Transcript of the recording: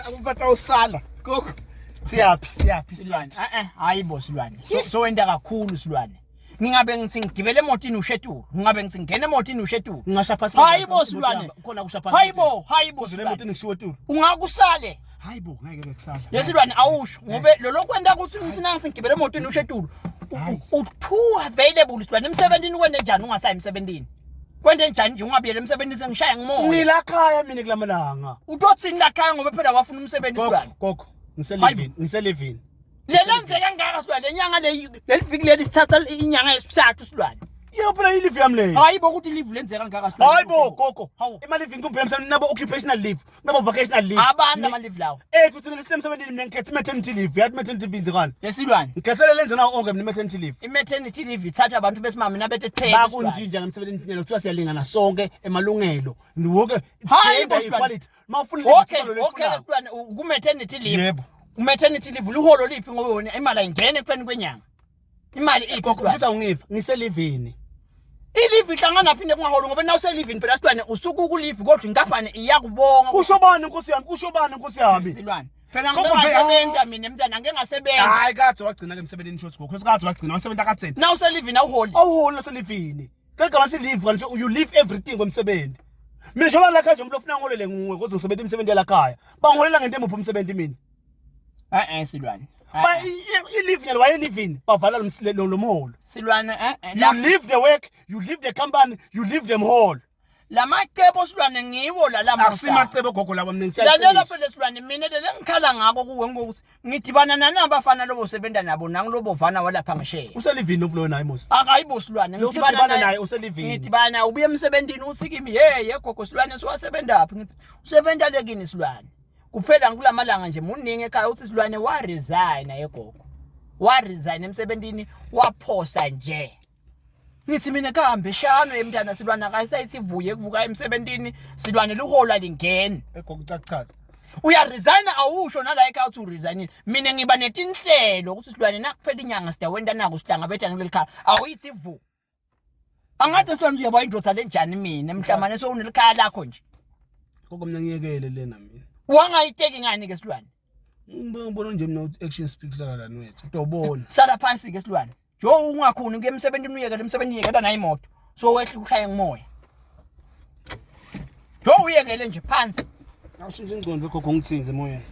akufata usala. Gogo. Siyaphi Silwane. Hayi bo Silwane. So wenda kakhulu Silwane. Ngingabe ngithi ngigibele emotini ushedule. Ngingabe ngithi ngene emotini ushedule. Ngingasha phasi. Hayibo Silwane. Khona kusha phasi. Hayibo Silwane emotini ngishiwe etulo. Ungakusale. Hayibo ngeke bekusala. Yesilwane awusho ngobe lo kwenda ukuthi ngithi nangisi ngigibele emotini ushedule. U2 available Silwane emsebenzini kwende njani ungasayi emsebenzini? Kwende njani nje ungabiyele emsebenzini sengishaya ngimoya. Ngila khaya mina kulamalanga. Utotsini la khaya ngoba phela wafuna umsebenzi Silwane. Gogo. Ngiselivini. Lelenze kangaka Silwane lenyanga leliviki leli sithatha inyanga yesithathu Silwane. Yo phela ilive yami le. Hayibo ukuthi live lenze kangaka Silwane. Hayibo gogo. Imali living kuphela mhlawumbe nabo occupational leave, nabo vocational leave. Abantu ama leave lawo. Futhi lesemsebenzini mina ngikhetha maternity leave. Yathi maternity leave inzekani? Yesilwane. Ngikhethelele lenze nawo onke mina maternity leave. I-maternity leave ithatha abantu besimama nabethe 10. Bakunjinja ngemsebenzini nyalo kuthiwa siyalingana sonke emalungelo. Niwoke gender equality. Mawufuna okay Silwane ku-maternity leave. Yebo. U-maternity leave luholo liphi ngoba wona imali ayingene ekupheleni kwenyanga. Imali iphi gogo futhi awungiva ngiselivini. Ilive ihlangana phinde kungaholo ngoba na uselivini phela Silwane usuku kulive kodwa inkampani iyakubonga. Ushobani Nkosi yami? Silwane. Phela ngingasebenza mina emntana ngeke ngasebenza. Hayi kade wagcina ke emsebenzini shothi gogo. Kade wagcina wasebenza katseni. Na uselivini awuholi. Awuholi naselivini. Kegama silive kanje you leave everything kwemsebenzi. Mina njengoba la khaya nje umuntu ofuna ngolele nguwe kodwa usebenza imisebenzi yala khaya. Bangolela ngento emuphi umsebenzi mina? Silwane. Ba ilive nyalo wayelivini bavala lo mholo. Silwane You leave the work, you leave the company, you leave them all. Lamacebo Silwane ngiwo la Asimacebo gogo laba mina ngitshela. Lalela phela Silwane mina lengikhala ngako kuwe ngokuthi ngidibana nanabafana lobo sebenza nabo nangilobo vana walapha ngisheya. Uselivini uvulo naye Musa. Akayibo Silwane ngidibana naye uselivini. Ngidibana ubuye emsebenzini uthi kimi hey gogo Silwane siwasebenza aphi ngithi usebenza lekini Silwane. Kuphela ngikulamalanga nje muningi ekhaya uthi Silwane wa resign yegogo. Wa resign emsebenzini waphosa nje. Ngithi mina kahambe shano emntana Silwane akayisayithi vuye kuvuka emsebenzini Silwane luhola lingene. Egogo chachaza. Uya resign awusho nala ekhaya uthi uresign. Mina ngiba netinhlelo ukuthi Silwane nakuphela inyanga sidawenda nako sihlanga bethana kulelikhaya awuyithi vu. Angathi Silwane uyaba indodza lenjani mina emhlamane so unelikhaya lakho nje. Gogo mina ngiyekele lena mina. Wangayiteki ngani ke Silwane? Ngibona nje mina ukuthi action speaks louder than words. Utobona. Sala phansi ke Silwane. Jo ungakhuni ke emsebenzini uyeka emsebenzini yeka na imoto. So wehle ushaya ngimoya. Jo uyekele nje phansi. Awushintshe ingqondo gogo ngithinze emoyeni.